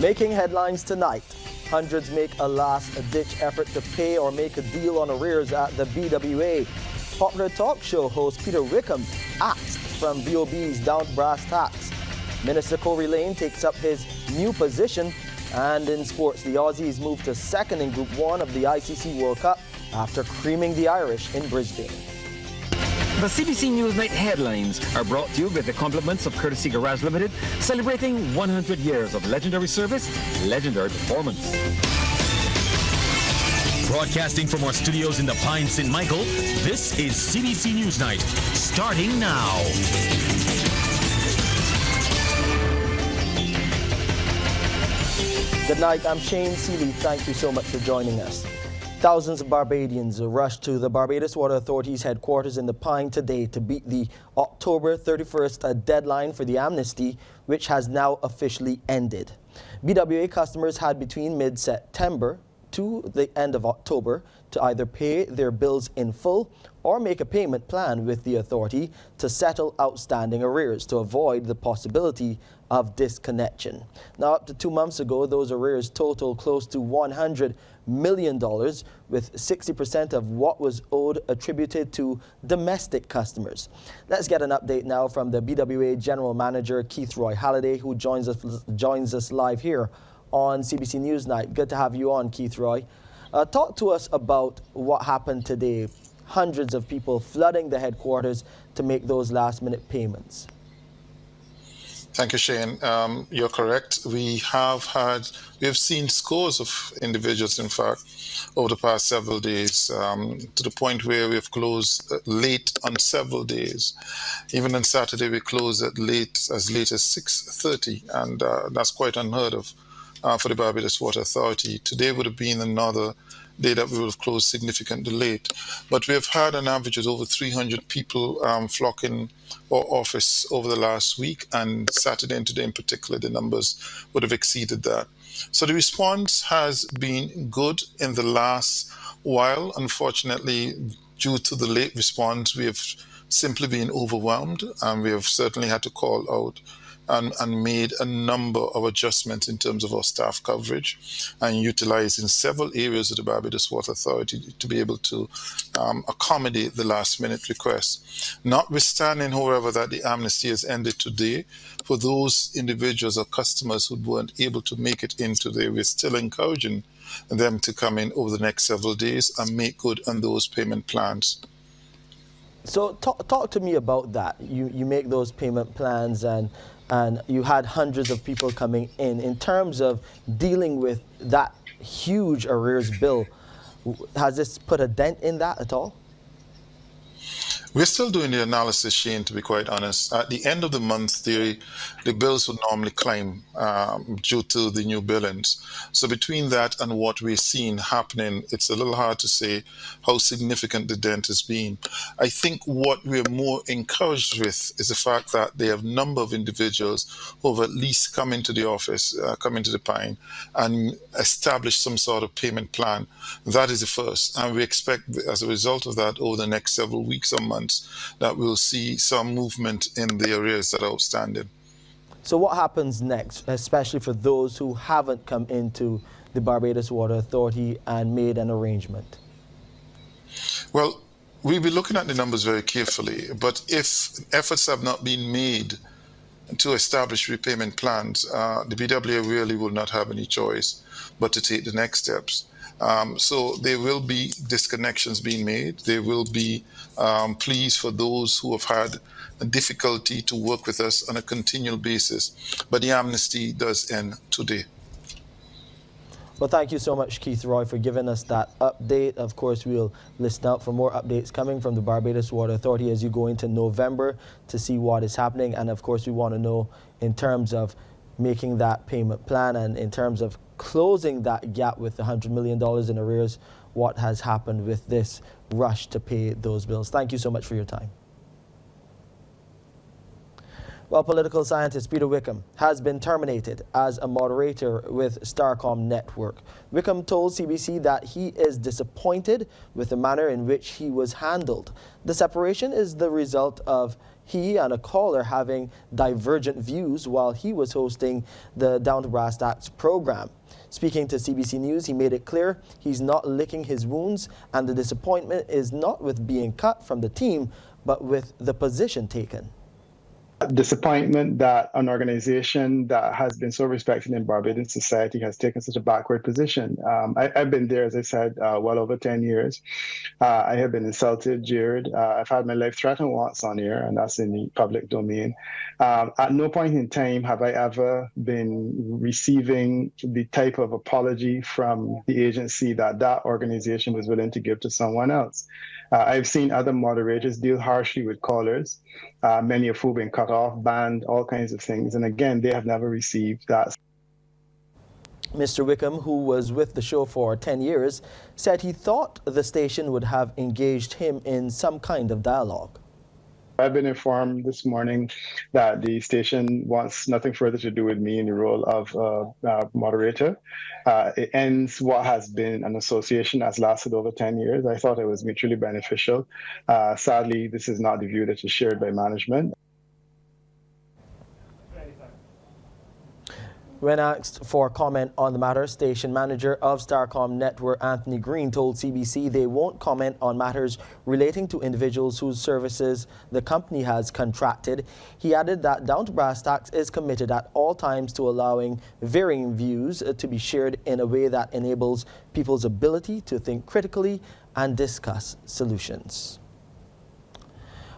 Making headlines tonight, hundreds make a last-ditch effort to pay or make a deal on arrears at the BWA. Popular talk show host Peter Wickham axed from BOB's down to brass tacks. Minister Corey Lane takes up his new position. And in sports, the Aussies moved to second in Group 1 of the ICC World Cup after creaming the Irish in Brisbane. The CBC NewsNight headlines are brought to you with the compliments of Courtesy Garage Limited, celebrating 100 years of legendary service, legendary performance. Broadcasting from our studios in the Pine St. Michael, this is CBC NewsNight, starting now. Good night, I'm Shane Seeley. Thank you so much for joining us. Thousands of Barbadians rushed to the Barbados Water Authority's headquarters in the Pine today to beat the October 31st deadline for the amnesty, which has now officially ended. BWA customers had between mid-September to the end of October to either pay their bills in full or make a payment plan with the authority to settle outstanding arrears to avoid the possibility of disconnection. Now, up to 2 months ago, those arrears total close to $100 million, with 60% of what was owed attributed to domestic customers. Let's get an update now from the BWA General Manager, Keith Roy Halliday, who joins us live here on CBC NewsNight. Good to have you on, Keith Roy. Talk to us about what happened today. Hundreds of people flooding the headquarters to make those last-minute payments. Thank you, Shane. You're correct. We have seen scores of individuals, in fact, over the past several days, to the point where we've closed late on several days. Even on Saturday, we closed as late as 6:30, and that's quite unheard of for the Barbados Water Authority. Today would have been another day that we would have closed significantly late. But we have had an average of over 300 people flocking our office over the last week, and Saturday and today in particular, the numbers would have exceeded that. So the response has been good in the last while. Unfortunately, due to the late response, we have simply been overwhelmed, and we have certainly had to call out and made a number of adjustments in terms of our staff coverage and utilizing several areas of the Barbados Water Authority to be able to accommodate the last-minute requests. Notwithstanding, however, that the amnesty has ended today, for those individuals or customers who weren't able to make it in today, we're still encouraging them to come in over the next several days and make good on those payment plans. So talk to me about that. You make those payment plans and you had hundreds of people coming in terms of dealing with that huge arrears bill. Has this put a dent in that at all? We're still doing the analysis, Shane, to be quite honest. At the end of the month, the bills would normally climb due to the new billings. So between that and what we're seeing happening, it's a little hard to say how significant the dent has been. I think what we're more encouraged with is the fact that there are a number of individuals who have at least come into the office, come into the Pine, and established some sort of payment plan. That is the first. And we expect, as a result of that, over the next several weeks or months, that we'll see some movement in the arrears that are outstanding. So what happens next, especially for those who haven't come into the Barbados Water Authority and made an arrangement? Well, we'll be looking at the numbers very carefully, but if efforts have not been made to establish repayment plans, the BWA really will not have any choice but to take the next steps. So there will be disconnections being made. There will be pleas for those who have had a difficulty to work with us on a continual basis. But the amnesty does end today. Well, thank you so much, Keith Roy, for giving us that update. Of course, we'll listen out for more updates coming from the Barbados Water Authority as you go into November to see what is happening. And of course, we want to know in terms of making that payment plan and in terms of closing that gap with the $100 million in arrears, what has happened with this rush to pay those bills. Thank you so much for your time. Well, political scientist Peter Wickham has been terminated as a moderator with Starcom Network. Wickham told CBC that he is disappointed with the manner in which he was handled. The separation is the result of he and a caller having divergent views while he was hosting the Down to Brass Tacks program. Speaking to CBC News, he made it clear he's not licking his wounds, and the disappointment is not with being cut from the team, but with the position taken. Disappointment that an organization that has been so respected in Barbadian society has taken such a backward position. I've been there, as I said, well over 10 years. I have been insulted, jeered. I've had my life threatened once on air, and that's in the public domain. At no point in time have I ever been receiving the type of apology from the agency that organization was willing to give to someone else. I've seen other moderators deal harshly with callers, many of whom have been cut off, banned, all kinds of things. And again, they have never received that. Mr. Wickham, who was with the show for 10 years, said he thought the station would have engaged him in some kind of dialogue. I've been informed this morning that the station wants nothing further to do with me in the role of moderator. It ends what has been an association that's lasted over 10 years. I thought it was mutually beneficial. Sadly, this is not the view that is shared by management. When asked for comment on the matter, station manager of Starcom Network, Anthony Green, told CBC they won't comment on matters relating to individuals whose services the company has contracted. He added that Down to Brass Tacks is committed at all times to allowing varying views to be shared in a way that enables people's ability to think critically and discuss solutions.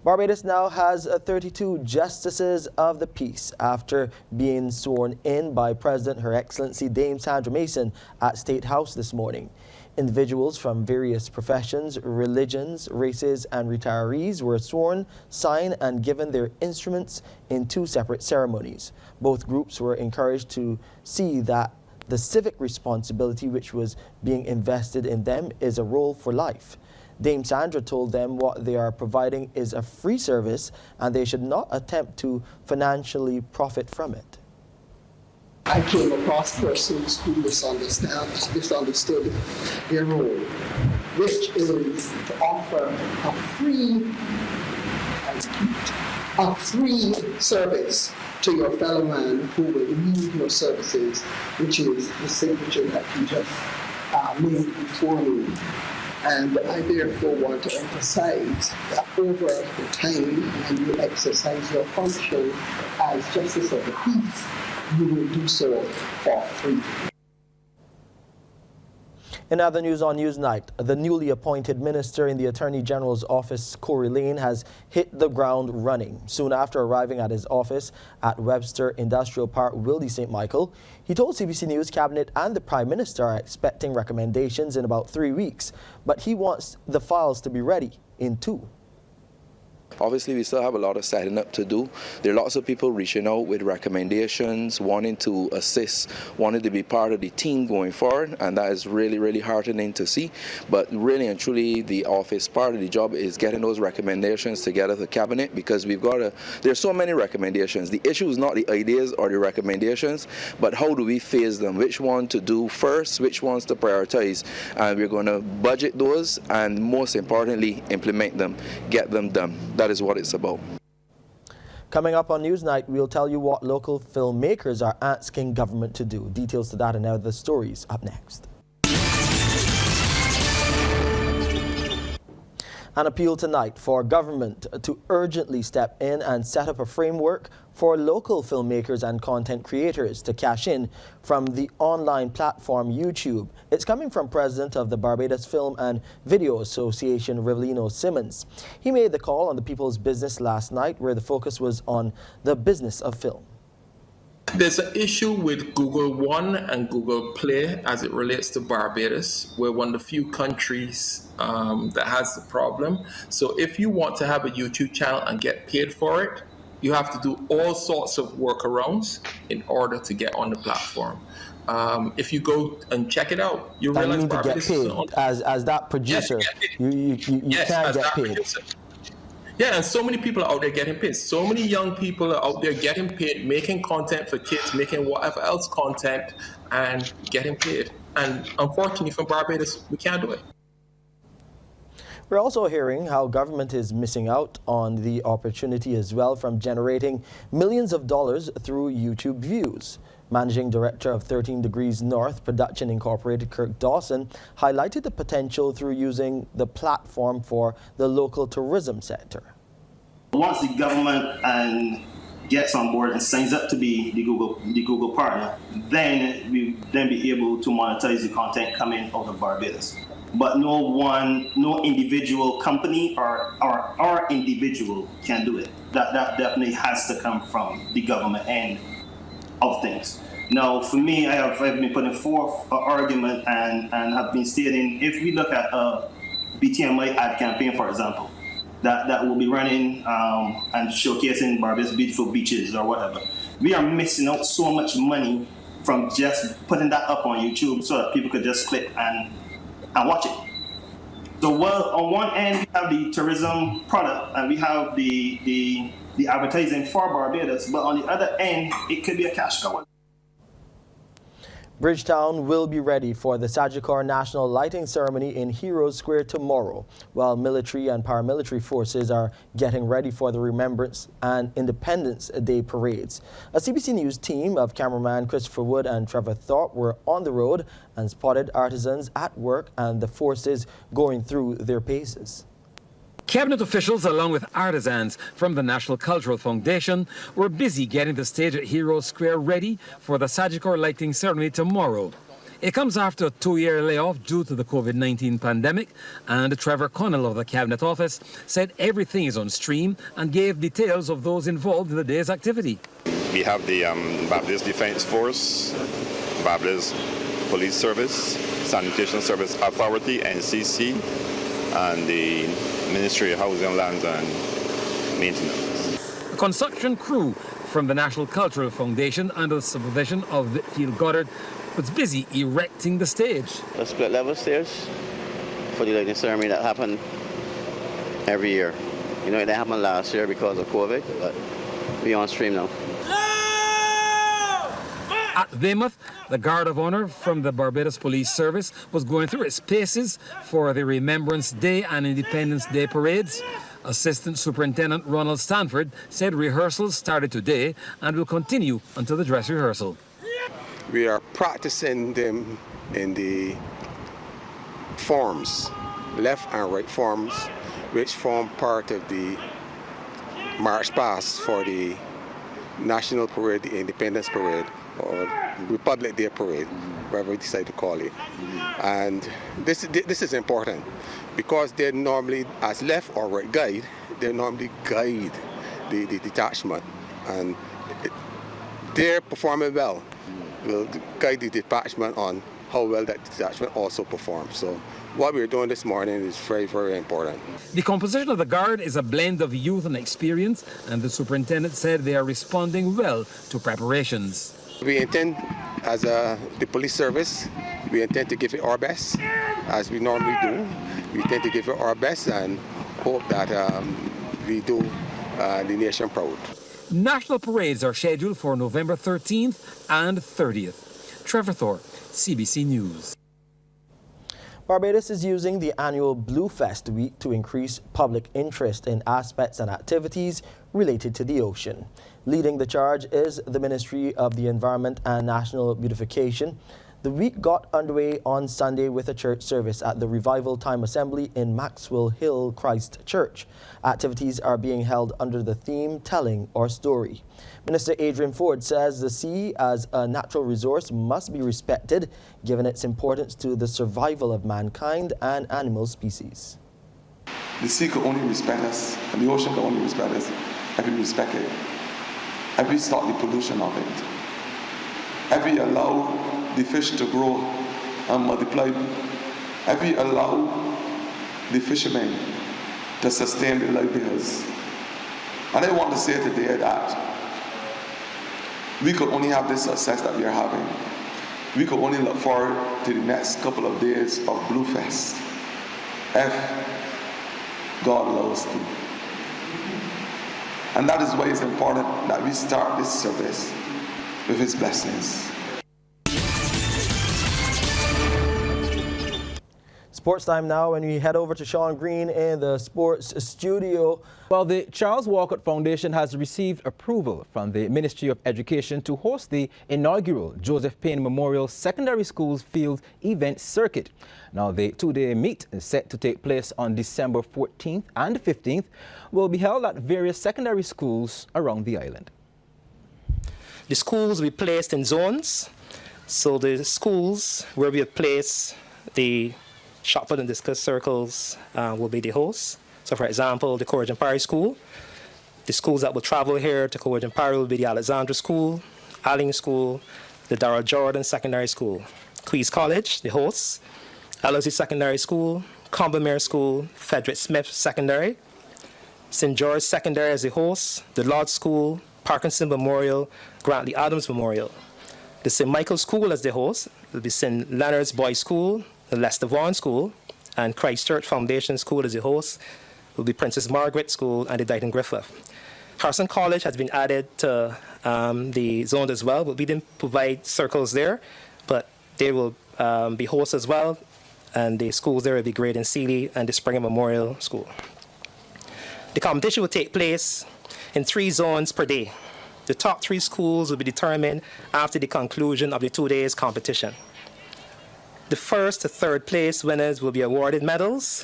Barbados now has 32 justices of the peace after being sworn in by President Her Excellency Dame Sandra Mason at State House this morning. Individuals from various professions, religions, races, and retirees were sworn, signed, and given their instruments in 2 separate ceremonies. Both groups were encouraged to see that the civic responsibility which was being invested in them is a role for life. Dame Sandra told them what they are providing is a free service and they should not attempt to financially profit from it. I came across persons who misunderstood their role, which is to offer a free service to your fellow man who will need your services, which is the signature that you just made before me. And I therefore want to emphasize that over the time when you exercise your function as Justice of the Peace, you will do so for free. In other news on Newsnight, the newly appointed minister in the Attorney General's office, Corey Lane, has hit the ground running. Soon after arriving at his office at Webster Industrial Park, Wildy St. Michael, he told CBC News Cabinet and the Prime Minister are expecting recommendations in about 3 weeks, but he wants the files to be ready in 2. Obviously, we still have a lot of setting up to do. There are lots of people reaching out with recommendations, wanting to assist, wanting to be part of the team going forward, and that is really, really heartening to see. But really and truly, the office part of the job is getting those recommendations together to Cabinet, because there's so many recommendations. The issue is not the ideas or the recommendations, but how do we phase them? Which one to do first, which ones to prioritize? And we're going to budget those and, most importantly, implement them, get them done. That is what it's about. Coming up on Newsnight, we'll tell you what local filmmakers are asking government to do. Details to that and other stories up next. An appeal tonight for government to urgently step in and set up a framework for local filmmakers and content creators to cash in from the online platform YouTube. It's coming from President of the Barbados Film and Video Association, Rivelino Simmons. He made the call on the People's Business last night, where the focus was on the business of film. There's an issue with Google One and Google Play as it relates to Barbados. We're one of the few countries that has the problem. So if you want to have a YouTube channel and get paid for it, you have to do all sorts of workarounds in order to get on the platform. If you go and check it out, you realize Barbados is on. As that producer, you can't get paid. Producer. Yeah, and so many people are out there getting paid. So many young people are out there getting paid, making content for kids, making whatever else content, and getting paid. And unfortunately for Barbados, we can't do it. We're also hearing how government is missing out on the opportunity as well from generating millions of dollars through YouTube views. Managing Director of 13 Degrees North Production Incorporated, Kirk Dawson, highlighted the potential through using the platform for the local tourism sector. Once the government gets on board and signs up to be the Google partner, then we be able to monetize the content coming out of Barbados. But no individual company or our individual can do it. That definitely has to come from the government end of things. Now, for me, I've been putting forth an argument and have been stating, if we look at a BTMI ad campaign, for example, that will be running and showcasing Barbados beautiful beaches or whatever, we are missing out so much money from just putting that up on YouTube so that people could just click and watch it. So on one end, we have the tourism product and we have the advertising for Barbados, but on the other end, it could be a cash cow. Bridgetown will be ready for the Sagicor National Lighting Ceremony in Heroes Square tomorrow, while military and paramilitary forces are getting ready for the Remembrance and Independence Day parades. A CBC News team of cameraman Christopher Wood and Trevor Thorpe were on the road and spotted artisans at work and the forces going through their paces. Cabinet officials, along with artisans from the National Cultural Foundation, were busy getting the stage at Heroes Square ready for the Sagicor lighting ceremony tomorrow. It comes after a 2-year layoff due to the COVID-19 pandemic, and Trevor Connell of the Cabinet Office said everything is on stream and gave details of those involved in the day's activity. We have the Barbados Defence Force, Barbados Police Service, Sanitation Service Authority, NCC, and the Ministry of Housing, Lands and Maintenance. A construction crew from the National Cultural Foundation, under the supervision of Whitfield Goddard, was busy erecting the stage. A split level stage for the lighting ceremony that happened every year. You know, it didn't happen last year because of COVID, but we're on stream now. At Weymouth, the Guard of Honor from the Barbados Police Service was going through its paces for the Remembrance Day and Independence Day parades. Assistant Superintendent Ronald Stanford said rehearsals started today and will continue until the dress rehearsal. We are practicing them in the forms, left and right forms, which form part of the march past for the National Parade, the Independence Parade, or Republic Day Parade, whatever we decide to call it. And this is important because they normally, as left or right guide, they normally guide the detachment, and they're performing well. Will guide the detachment on how well that detachment also performs. So what we're doing this morning is very, very important. The composition of the Guard is a blend of youth and experience, and the superintendent said they are responding well to preparations. We intend, as the police service, we intend to give it our best, as we normally do. We intend to give it our best and hope that we do the nation proud. National parades are scheduled for November 13th and 30th. Trevor Thorpe, CBC News. Barbados is using the annual Blue Fest week to increase public interest in aspects and activities related to the ocean. Leading the charge is the Ministry of the Environment and National Beautification. The week got underway on Sunday with a church service at the Revival Time Assembly in Maxwell Hill Christ Church. Activities are being held under the theme Telling Our Story. Minister Adrian Ford says the sea as a natural resource must be respected, given its importance to the survival of mankind and animal species. The sea can only respect us, and the ocean can only respect us if we respect it. If we stop the pollution of it. If we allow the fish to grow and multiply. If we allow the fishermen to sustain their livelihoods. And I want to say today that we could only have this success that we are having. We could only look forward to the next couple of days of Blue Fest if God allows to. And that is why it's important that we start this service with His blessings. Sports time now, and we head over to Sean Green in the sports studio. Well, the Charles Walcott Foundation has received approval from the Ministry of Education to host the inaugural Joseph Payne Memorial Secondary Schools Field Event Circuit. Now, the two-day meet is set to take place on December 14th and 15th, will be held at various secondary schools around the island. The schools will be placed in zones. So the schools where we have placed the shot put and discus circles will be the hosts. So for example, the Courage and Parry School. The schools that will travel here to Courage and Parry will be the Alexandra School, Alling School, the Darrell Jordan Secondary School, Queens College, the hosts, LSE Secondary School, Combermere School, Frederick Smith Secondary, St. George Secondary as the host, the Lodge School, Parkinson Memorial, Grantley Adams Memorial. The St. Michael's School as the host will be St. Leonard's Boys School, the Lester Vaughan School, and Christchurch Foundation School as the host will be Princess Margaret School and the Dighton Griffith. Harrison College has been added to the zone as well, but we didn't provide circles there, but they will be hosts as well, and the schools there will be Graydon Seeley and the Springer Memorial School. The competition will take place in 3 zones per day. The top 3 schools will be determined after the conclusion of the 2 days competition. The 1st to 3rd place winners will be awarded medals,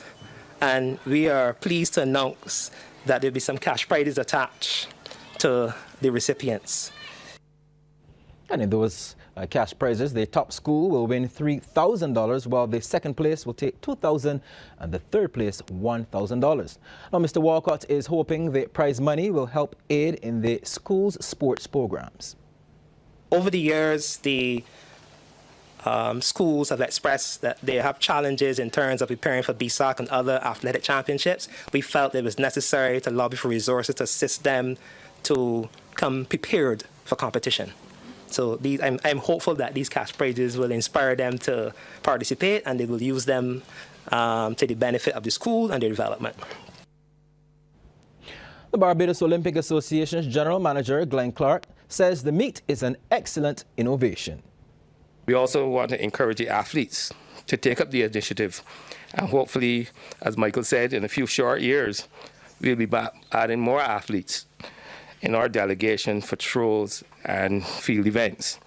and we are pleased to announce that there will be some cash prizes attached to the recipients. And in those cash prizes, the top school will win $3,000, while the second place will take $2,000 and the third place $1,000. Now, Mr. Walcott is hoping the prize money will help aid in the school's sports programs. Over the years, the schools have expressed that they have challenges in terms of preparing for BSAC and other athletic championships. We felt it was necessary to lobby for resources to assist them to come prepared for competition. So I'm hopeful that these cash prizes will inspire them to participate, and they will use them to the benefit of the school and their development. The Barbados Olympic Association's General Manager, Glenn Clark, says the meet is an excellent innovation. We also want to encourage the athletes to take up the initiative, and hopefully, as Michael said, in a few short years, we'll be back adding more athletes in our delegation for throws and field events.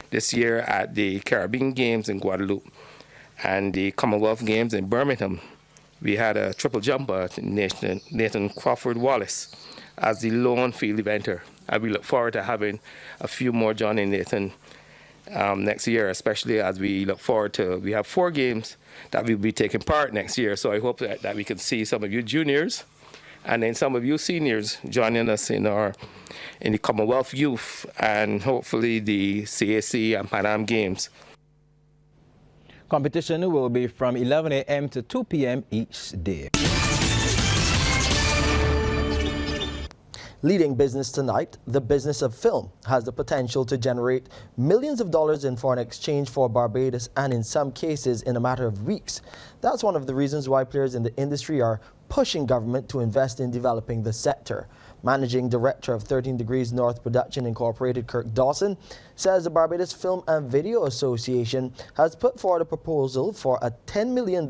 This year at the Caribbean Games in Guadeloupe and the Commonwealth Games in Birmingham, we had a triple jumper, Nathan Crawford Wallace, as the lone field eventer. And we look forward to having a few more John and Nathan next year, especially as we look forward to, we have 4 games that we'll be taking part next year. So I hope that we can see some of you juniors and then some of you seniors joining us in the Commonwealth Youth and hopefully the CAC and Pan Am Games. Competition will be from 11 a.m. to 2 p.m. each day. Leading business tonight, the business of film has the potential to generate millions of dollars in foreign exchange for Barbados, and in some cases in a matter of weeks. That's one of the reasons why players in the industry are pushing government to invest in developing the sector. Managing Director of 13 Degrees North Production Incorporated, Kirk Dawson, says the Barbados Film and Video Association has put forward a proposal for a $10 million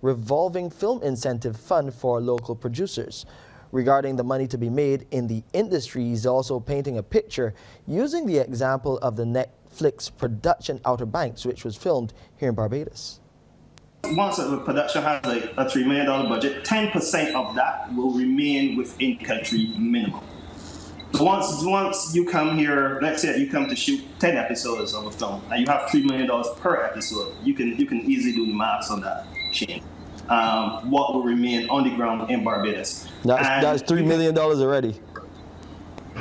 revolving film incentive fund for local producers. Regarding the money to be made in the industry, he's also painting a picture using the example of the Netflix production Outer Banks, which was filmed here in Barbados. Once a production has a $3 million budget, 10% of that will remain within country minimum. So once you come here, let's say you come to shoot 10 episodes of a film, and you have $3 million per episode, you can easily do the maths on that, Shane. What will remain on the ground in Barbados? That's $3 million already.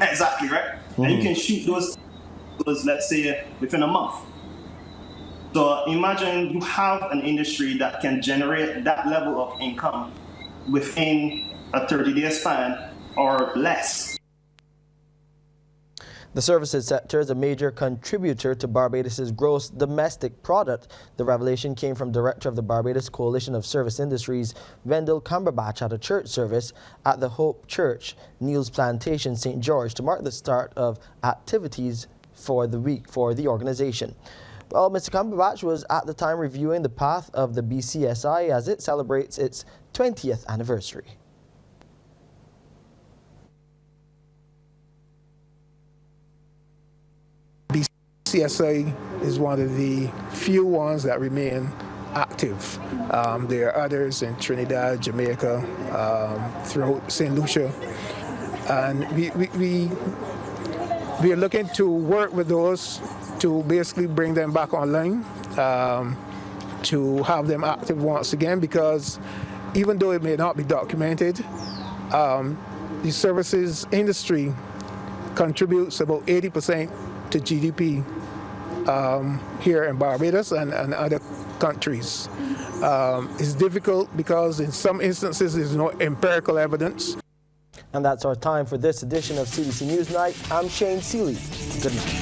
Exactly, right? And you can shoot those, let's say, within a month. So imagine you have an industry that can generate that level of income within a 30-day span or less. The services sector is a major contributor to Barbados' gross domestic product. The revelation came from Director of the Barbados Coalition of Service Industries, Wendell Cumberbatch, at a church service at the Hope Church, Neil's Plantation, St. George, to mark the start of activities for the week for the organization. Well, Mr. Cumberbatch was at the time reviewing the path of the BCSI as it celebrates its 20th anniversary. BCSI is one of the few ones that remain active. There are others in Trinidad, Jamaica, throughout St. Lucia. And we are looking to work with those to basically bring them back online, to have them active once again, because even though it may not be documented, the services industry contributes about 80% to GDP here in Barbados and other countries. It's difficult because in some instances there's no empirical evidence. And that's our time for this edition of CBC NewsNight. I'm Shane Seeley. Good night.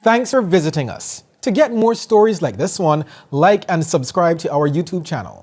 Thanks for visiting us. To get more stories like this one, like and subscribe to our YouTube channel.